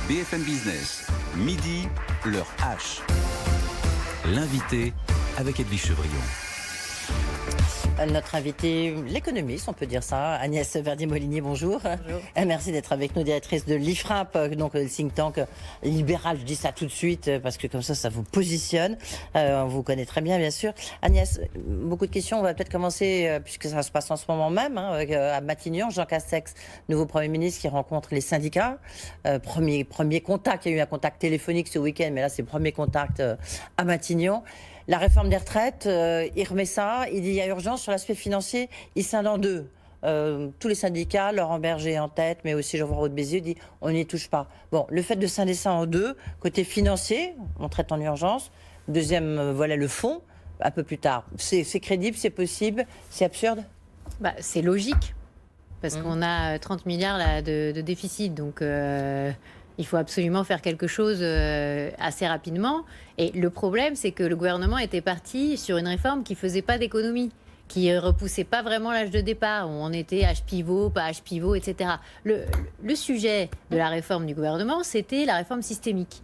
BFM Business, midi, l'heure H. L'invité avec Edwige Chevrillon. Notre invitée, l'économiste, on peut dire ça, Agnès Verdier-Molinier, bonjour. Bonjour. Merci d'être avec nous, directrice de l'IFRAP, donc le think tank libéral. Je dis ça tout de suite parce que comme ça vous positionne. On vous connaît très bien, bien sûr. Agnès, beaucoup de questions. On va peut-être commencer, puisque ça se passe en ce moment même, à Matignon. Jean Castex, nouveau Premier ministre, qui rencontre les syndicats. Premier contact, il y a eu un contact téléphonique ce week-end, mais là c'est le premier contact à Matignon. La réforme des retraites, il remet ça, il dit il y a urgence sur l'aspect financier, il scinde en deux. Tous les syndicats, Laurent Berger en tête, mais aussi Jean-François Roux de Bézieux, dit on n'y touche pas. Bon, le fait de scinder ça en deux, côté financier, on traite en urgence. Deuxième volet, le fond, un peu plus tard. C'est crédible, c'est possible, c'est absurde ? C'est logique, parce qu'on a 30 milliards là, de déficit, donc il faut absolument faire quelque chose assez rapidement. Et le problème, c'est que le gouvernement était parti sur une réforme qui ne faisait pas d'économie, qui ne repoussait pas vraiment l'âge de départ, où on était âge pivot, pas âge pivot, etc. Le sujet de la réforme du gouvernement, c'était la réforme systémique.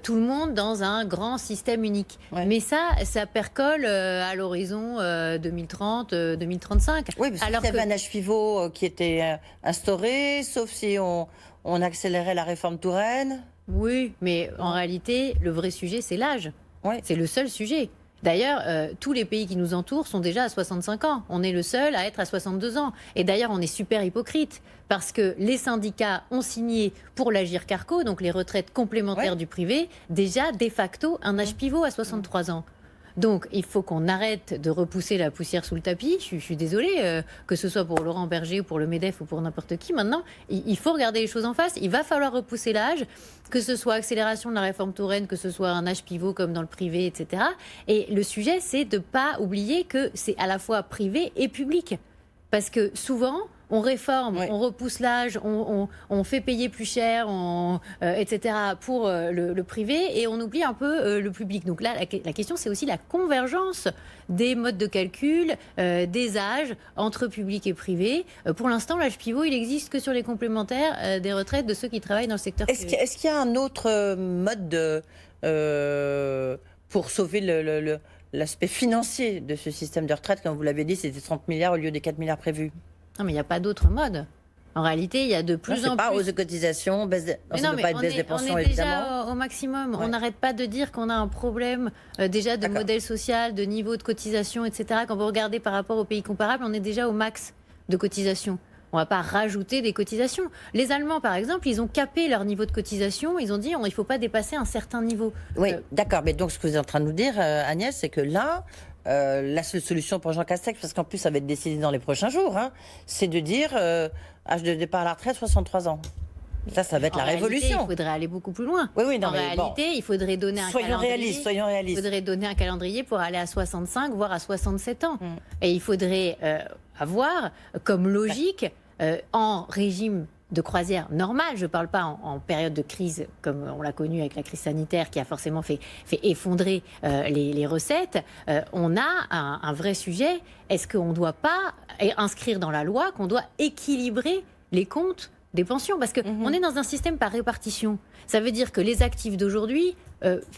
Tout le monde dans un grand système unique. Ouais. Mais ça percole à l'horizon 2030-2035. Oui, parce qu'il y avait un âge pivot qui était instauré, sauf si on accélérait la réforme Touraine. Oui, mais en réalité, le vrai sujet, c'est l'âge. Ouais. C'est le seul sujet. D'ailleurs, tous les pays qui nous entourent sont déjà à 65 ans. On est le seul à être à 62 ans. Et d'ailleurs, on est super hypocrite parce que les syndicats ont signé pour l'Agirc-Arrco, donc les retraites complémentaires du privé, déjà de facto un âge pivot à 63 ans. Donc, il faut qu'on arrête de repousser la poussière sous le tapis. Je suis désolée, que ce soit pour Laurent Berger ou pour le MEDEF ou pour n'importe qui. Maintenant, il faut regarder les choses en face. Il va falloir repousser l'âge, que ce soit accélération de la réforme Touraine, que ce soit un âge pivot comme dans le privé, etc. Et le sujet, c'est de ne pas oublier que c'est à la fois privé et public. Parce que souvent, on réforme, on repousse l'âge, on fait payer plus cher, etc. pour le privé et on oublie un peu le public. Donc là, la question, c'est aussi la convergence des modes de calcul, des âges entre public et privé. Pour l'instant, l'âge pivot, il n'existe que sur les complémentaires des retraites de ceux qui travaillent dans le secteur privé. Est-ce qu'il y a un autre mode pour sauver l'aspect financier de ce système de retraite? Comme vous l'avez dit, c'était 30 milliards au lieu des 4 milliards prévus. Non, mais il n'y a pas d'autre mode. En réalité, il y a de plus en plus... pas hausse de cotisation, baisse des pensions, on est évidemment. déjà au maximum. Ouais. On n'arrête pas de dire qu'on a un problème déjà de modèle social, de niveau de cotisation, etc. Quand vous regardez par rapport aux pays comparables, on est déjà au max de cotisation. On ne va pas rajouter des cotisations. Les Allemands, par exemple, ils ont capé leur niveau de cotisation. Ils ont dit qu'il ne faut pas dépasser un certain niveau. Oui, d'accord. Mais donc, ce que vous êtes en train de nous dire, Agnès, c'est que là... la seule solution pour Jean Castex, parce qu'en plus ça va être décidé dans les prochains jours, c'est de dire âge de départ à la retraite 63 ans. Ça va être la révolution. Il faudrait aller beaucoup plus loin. Oui, non, en réalité, il faudrait donner un calendrier. Soyons réalistes. Il faudrait donner un calendrier pour aller à 65, voire à 67 ans. Et il faudrait avoir comme logique en régime de croisière normale, je ne parle pas en période de crise comme on l'a connu avec la crise sanitaire qui a forcément fait effondrer les recettes, on a un vrai sujet. Est-ce qu'on ne doit pas inscrire dans la loi qu'on doit équilibrer les comptes des pensions, parce qu'on est dans un système par répartition. Ça veut dire que les actifs d'aujourd'hui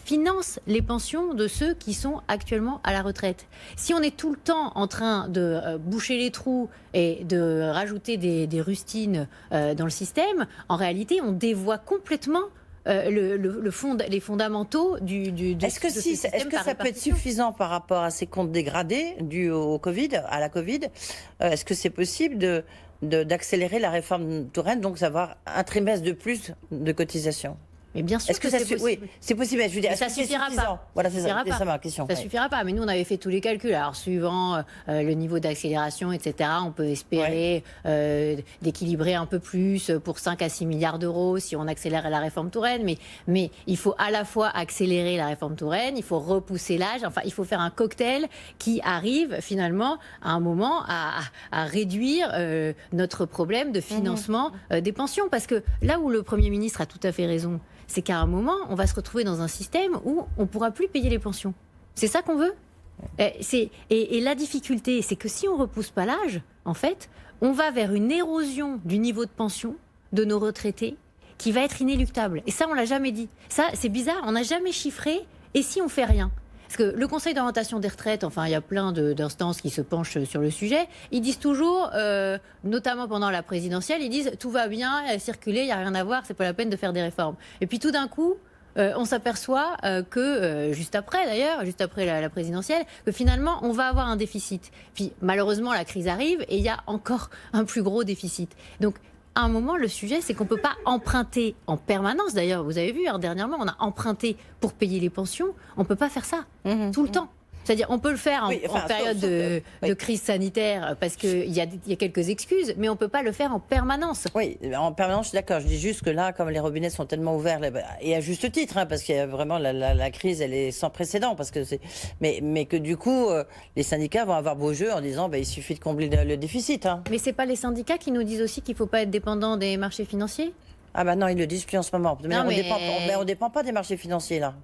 financent les pensions de ceux qui sont actuellement à la retraite. Si on est tout le temps en train de boucher les trous et de rajouter des rustines dans le système, en réalité, on dévoie complètement les fondamentaux du Est-ce que ça peut être suffisant par rapport à ces comptes dégradés dus à la Covid? Est-ce que c'est possible d'accélérer la réforme Touraine, donc d'avoir un trimestre de plus de cotisation? Mais bien sûr que c'est possible. Oui, c'est possible. Je veux dire, ça suffira pas. Voilà, c'est ça ma question. Ça suffira pas. Mais nous, on avait fait tous les calculs. Alors, suivant le niveau d'accélération, etc., on peut espérer d'équilibrer un peu plus pour 5 à 6 milliards d'euros si on accélère la réforme Touraine. Mais il faut à la fois accélérer la réforme Touraine, il faut repousser l'âge. Enfin, il faut faire un cocktail qui arrive finalement à un moment à réduire notre problème de financement des pensions. Parce que là où le Premier ministre a tout à fait raison, c'est qu'à un moment, on va se retrouver dans un système où on ne pourra plus payer les pensions. C'est ça qu'on veut ? Et la difficulté, c'est que si on ne repousse pas l'âge, en fait, on va vers une érosion du niveau de pension de nos retraités qui va être inéluctable. Et ça, on l'a jamais dit. Ça, c'est bizarre, on n'a jamais chiffré. Et si on fait rien ? Parce que le Conseil d'orientation des retraites, enfin, il y a plein d'instances qui se penchent sur le sujet. Ils disent toujours, notamment pendant la présidentielle, ils disent tout va bien, circuler, il n'y a rien à voir, c'est pas la peine de faire des réformes. Et puis tout d'un coup, on s'aperçoit que, juste après d'ailleurs, juste après la présidentielle, que finalement, on va avoir un déficit. Puis malheureusement, la crise arrive et il y a encore un plus gros déficit. Donc, à un moment, le sujet, c'est qu'on ne peut pas emprunter en permanence. D'ailleurs, vous avez vu, dernièrement, on a emprunté pour payer les pensions. On ne peut pas faire ça tout le temps. C'est-à-dire, on peut le faire en période de crise sanitaire parce qu'il y a quelques excuses, mais on ne peut pas le faire en permanence. Oui, en permanence, je suis d'accord. Je dis juste que là, comme les robinets sont tellement ouverts, et à juste titre, parce qu'il y a vraiment la crise, elle est sans précédent. Mais que du coup, les syndicats vont avoir beau jeu en disant il suffit de combler le déficit. Mais ce n'est pas les syndicats qui nous disent aussi qu'il ne faut pas être dépendant des marchés financiers ? Ah bah non, ils le disent plus en ce moment. Mais on dépend pas des marchés financiers là.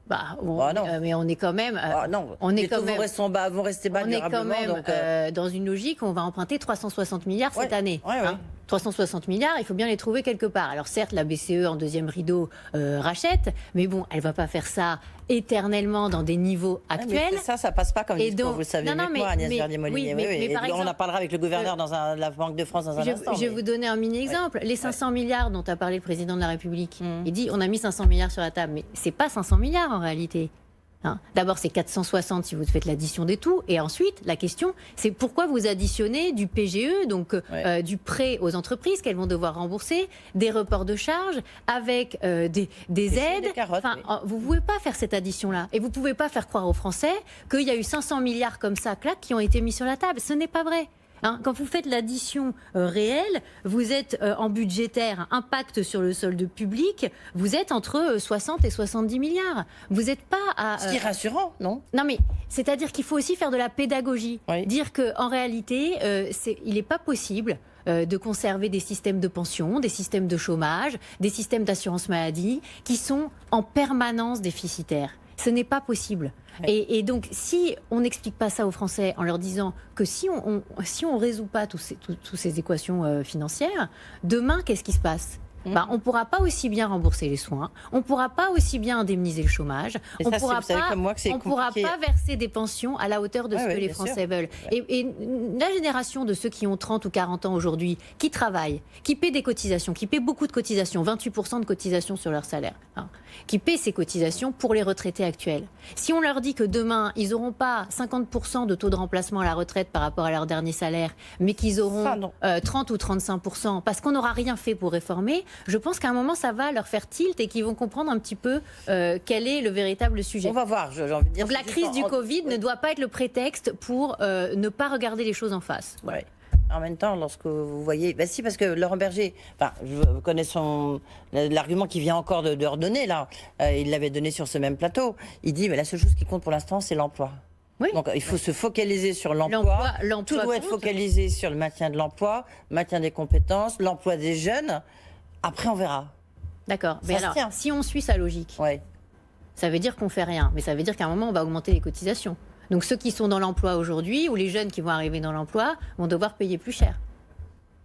Non. Mais on est quand même. Non. On est les quand taux même. Vont rester bas durablement. On est quand même dans une logique où on va emprunter 360 milliards cette année. Ouais. 360 milliards, il faut bien les trouver quelque part. Alors certes, la BCE en deuxième rideau rachète, mais bon, elle ne va pas faire ça éternellement dans des niveaux actuels. Mais ça passe pas comme discours, vous le savez mieux que moi, Agnès Verdier-Molinier. Oui, on en parlera avec le gouverneur dans la Banque de France dans un instant. Je vais vous donner un mini-exemple. Les 500 milliards dont a parlé le président de la République, il dit on a mis 500 milliards sur la table, mais c'est pas 500 milliards en réalité. D'abord, c'est 460 si vous faites l'addition des tout. Et ensuite, la question, c'est pourquoi vous additionnez du PGE, donc du prêt aux entreprises qu'elles vont devoir rembourser, des reports de charges, avec des aides. Vous ne pouvez pas faire cette addition-là. Et vous ne pouvez pas faire croire aux Français qu'il y a eu 500 milliards comme ça, clac, qui ont été mis sur la table. Ce n'est pas vrai. Quand vous faites l'addition réelle, vous êtes en budgétaire, impact sur le solde public, vous êtes entre 60 et 70 milliards. Vous n'êtes pas à... Ce qui est rassurant, non ? Non, mais c'est-à-dire qu'il faut aussi faire de la pédagogie. Dire qu'en réalité, il n'est pas possible de conserver des systèmes de pension, des systèmes de chômage, des systèmes d'assurance maladie qui sont en permanence déficitaires. Ce n'est pas possible. Et donc, si on n'explique pas ça aux Français en leur disant que si on résout pas toutes ces équations financières, demain, qu'est-ce qui se passe ? On ne pourra pas aussi bien rembourser les soins, on ne pourra pas aussi bien indemniser le chômage, on ne pourra pas verser des pensions à la hauteur de ce que les Français veulent. Et la génération de ceux qui ont 30 ou 40 ans aujourd'hui, qui travaillent, qui paient des cotisations, qui paient beaucoup de cotisations, 28% de cotisations sur leur salaire, qui paient ces cotisations pour les retraités actuels. Si on leur dit que demain, ils n'auront pas 50% de taux de remplacement à la retraite par rapport à leur dernier salaire, mais qu'ils auront 30 ou 35%, parce qu'on n'aura rien fait pour réformer, je pense qu'à un moment, ça va leur faire tilt et qu'ils vont comprendre un petit peu quel est le véritable sujet. On va voir, j'ai envie de dire. Donc la crise du Covid ne doit pas être le prétexte pour ne pas regarder les choses en face. Ouais. En même temps, lorsque vous voyez... si, parce que Laurent Berger, je connais l'argument qui vient encore de redonner, là. Il l'avait donné sur ce même plateau. Il dit, mais la seule chose qui compte pour l'instant, c'est l'emploi. Oui. Donc il faut se focaliser sur l'emploi. Tout doit être focalisé sur le maintien de l'emploi, maintien des compétences, l'emploi des jeunes. Après, on verra. D'accord. Mais alors, si on suit sa logique, ça veut dire qu'on ne fait rien. Mais ça veut dire qu'à un moment, on va augmenter les cotisations. Donc ceux qui sont dans l'emploi aujourd'hui, ou les jeunes qui vont arriver dans l'emploi, vont devoir payer plus cher.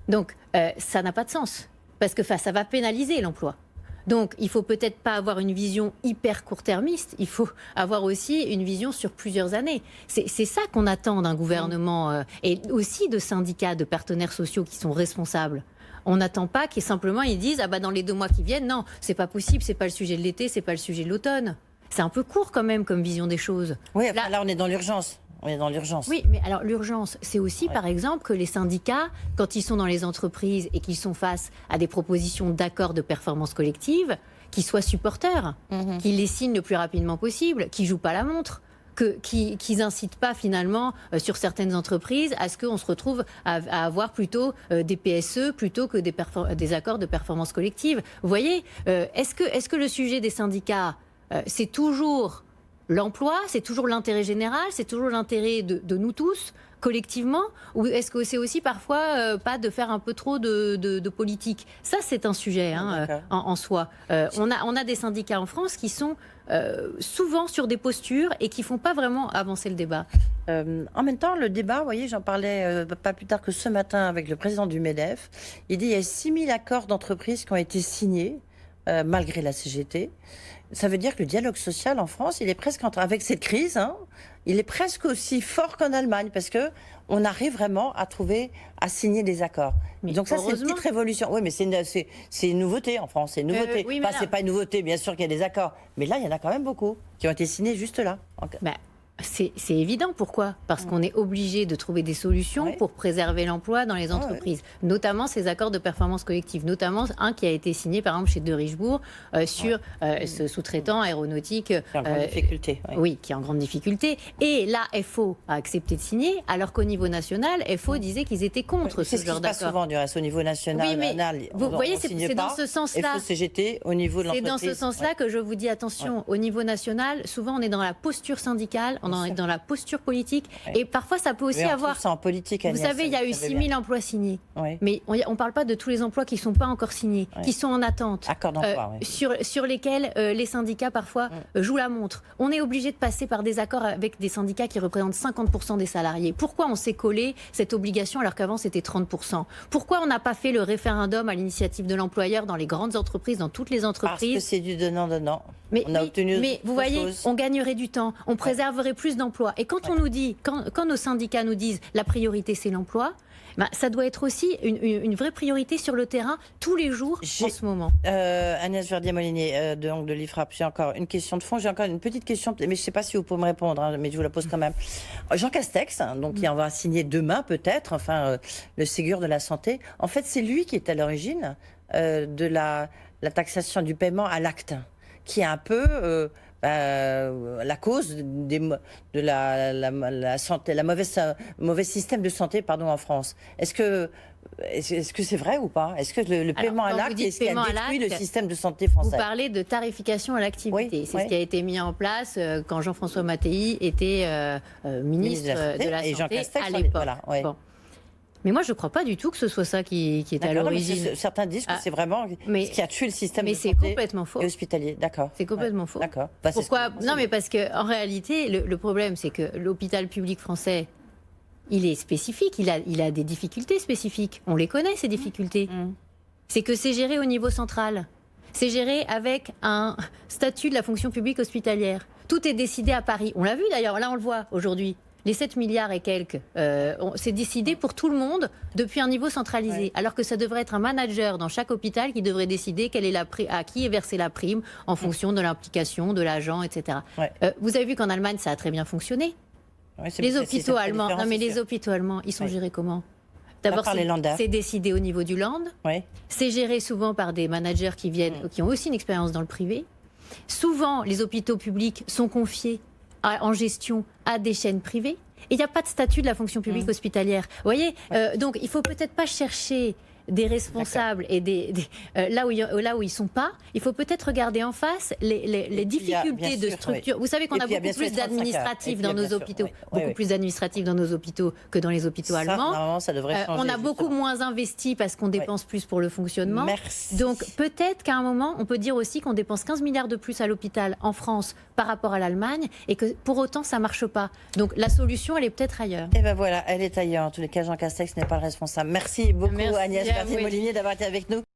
Donc ça n'a pas de sens. Parce que ça va pénaliser l'emploi. Donc il ne faut peut-être pas avoir une vision hyper court-termiste. Il faut avoir aussi une vision sur plusieurs années. C'est ça qu'on attend d'un gouvernement et aussi de syndicats, de partenaires sociaux qui sont responsables. On n'attend pas qu'ils simplement ils disent dans les 2 mois qui viennent, non, c'est pas possible, c'est pas le sujet de l'été, c'est pas le sujet de l'automne. C'est un peu court quand même comme vision des choses. Oui, là on est dans l'urgence. Oui, mais alors l'urgence, c'est aussi par exemple que les syndicats, quand ils sont dans les entreprises et qu'ils sont face à des propositions d'accords de performance collective, qu'ils soient supporters, qu'ils les signent le plus rapidement possible, qu'ils jouent pas la montre. Qu'ils n'incitent pas finalement sur certaines entreprises à ce qu'on se retrouve à avoir plutôt des PSE plutôt que des accords de performance collective. Vous voyez, est-ce que le sujet des syndicats, c'est toujours l'emploi, c'est toujours l'intérêt général, c'est toujours l'intérêt de nous tous collectivement, ou est-ce que c'est aussi parfois pas de faire un peu trop de politique ? Ça, c'est un sujet en soi. On a des syndicats en France qui sont souvent sur des postures et qui font pas vraiment avancer le débat. En même temps, le débat, vous voyez, j'en parlais pas plus tard que ce matin avec le président du MEDEF. Il dit qu'il y a 6000 accords d'entreprise qui ont été signés malgré la CGT. Ça veut dire que le dialogue social en France, il est presque avec cette crise, hein, il est presque aussi fort qu'en Allemagne, parce que on arrive vraiment à signer des accords. Mais donc ça, c'est une petite révolution. Oui, mais c'est une nouveauté en France, c'est une nouveauté. Oui, enfin, c'est pas une nouveauté, bien sûr qu'il y a des accords, mais là, il y en a quand même beaucoup qui ont été signés juste là. C'est évident. Pourquoi? Parce qu'on est obligé de trouver des solutions pour préserver l'emploi dans les entreprises, notamment ces accords de performance collective, notamment un qui a été signé par exemple chez De Richebourg sur ce sous-traitant aéronautique qui est en grande difficulté. Oui, qui est en grande difficulté. Et là, FO a accepté de signer, alors qu'au niveau national, FO disait qu'ils étaient contre ce genre d'accord. C'est souvent du reste au niveau national. Oui, mais vous voyez, c'est dans ce sens-là. FO, CGT, au niveau de l'entreprise. C'est dans ce sens-là que je vous dis attention. Au niveau national, souvent on est dans la posture syndicale. On est dans la posture politique et parfois ça peut aussi avoir... Ça en politique, Agnès, vous savez, il y a eu 6 000 emplois signés, mais on ne parle pas de tous les emplois qui ne sont pas encore signés, qui sont en attente, sur lesquels les syndicats parfois jouent la montre. On est obligé de passer par des accords avec des syndicats qui représentent 50% des salariés. Pourquoi on s'est collé cette obligation alors qu'avant c'était 30%? Pourquoi on n'a pas fait le référendum à l'initiative de l'employeur dans les grandes entreprises, dans toutes les entreprises? Parce que c'est du donnant-donnant. Mais vous voyez, on gagnerait du temps, on préserverait plus d'emplois. Et quand on nous dit, quand nos syndicats nous disent la priorité c'est l'emploi, ça doit être aussi une vraie priorité sur le terrain tous les jours en ce moment. Agnès Verdier-Molinier de l'IFRAP, j'ai encore une question de fond, j'ai encore une petite question, mais je ne sais pas si vous pouvez me répondre, hein, mais je vous la pose quand même. Jean Castex, donc qui en va signer demain peut-être, le Ségur de la santé, en fait c'est lui qui est à l'origine de la taxation du paiement à l'acte, qui est un peu... la cause de la santé, mauvais système de santé en France. Est-ce que c'est vrai ou pas? Est-ce que le paiement à l'acte est ce qui a détruit le système de santé français? Vous parlez de tarification à l'activité. C'est ce qui a été mis en place quand Jean-François Mattei était ministre de la Santé à l'époque. Bon. Mais moi, je ne crois pas du tout que ce soit ça qui est à l'origine. Certains disent que c'est vraiment ce qui a tué le système de santé. Mais c'est complètement faux. Et hospitalier, d'accord. C'est complètement faux. D'accord. Pourquoi? Non, mais parce qu'en réalité, le problème, c'est que l'hôpital public français, il est spécifique, il a des difficultés spécifiques. On les connaît, ces difficultés. C'est que c'est géré au niveau central. C'est géré avec un statut de la fonction publique hospitalière. Tout est décidé à Paris. On l'a vu d'ailleurs, là on le voit aujourd'hui. Les 7 milliards et quelques, c'est décidé pour tout le monde depuis un niveau centralisé. Alors que ça devrait être un manager dans chaque hôpital qui devrait décider à qui est versée la prime en fonction de l'implication de l'agent, etc. Vous avez vu qu'en Allemagne, ça a très bien fonctionné. Les hôpitaux allemands, les hôpitaux allemands, ils sont gérés comment? D'abord, c'est décidé au niveau du Land. C'est géré souvent par des managers qui ont aussi une expérience dans le privé. Souvent, les hôpitaux publics sont confiés en gestion à des chaînes privées. Et il n'y a pas de statut de la fonction publique hospitalière. Vous voyez, donc il ne faut peut-être pas chercher des responsables et là où ils ne sont pas. Il faut peut-être regarder en face les difficultés de structure. Vous savez qu'on a beaucoup plus d'administratifs dans nos hôpitaux, beaucoup plus d'administratifs dans nos hôpitaux que dans les hôpitaux allemands. Ça devrait changer, on a beaucoup moins investi parce qu'on dépense plus pour le fonctionnement. Donc peut-être qu'à un moment, on peut dire aussi qu'on dépense 15 milliards de plus à l'hôpital en France par rapport à l'Allemagne et que pour autant, ça ne marche pas. Donc la solution, elle est peut-être ailleurs. Et bien voilà, elle est ailleurs. En tous les cas, Jean Castex n'est pas le responsable. Merci beaucoup, Agnès Verdier-Molinier, d'avoir été avec nous.